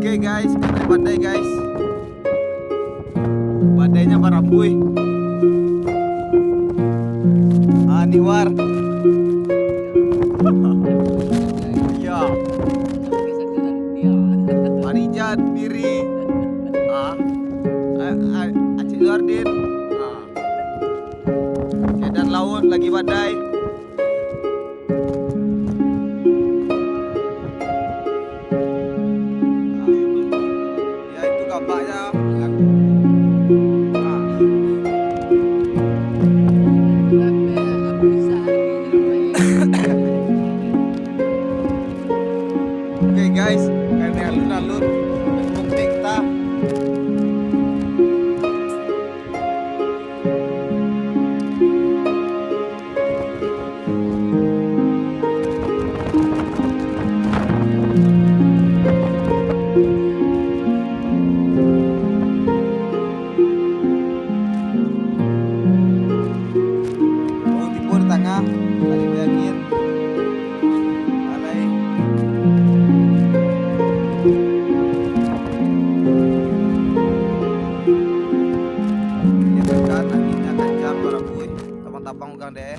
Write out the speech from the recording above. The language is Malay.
Oke guys, kita badai guys. Badainya Barambui. Aniwar. Iya. Marijan Diri. Aceh Zardin. Kedan laut lagi badai. Ya itu gambaknya. Oke guys, kami alun-alun bukti kita. Oh, timur tengah, kali bayangin. Balai. Ini kan anginnya kencang Barambui, tapang-tapang ugang deh.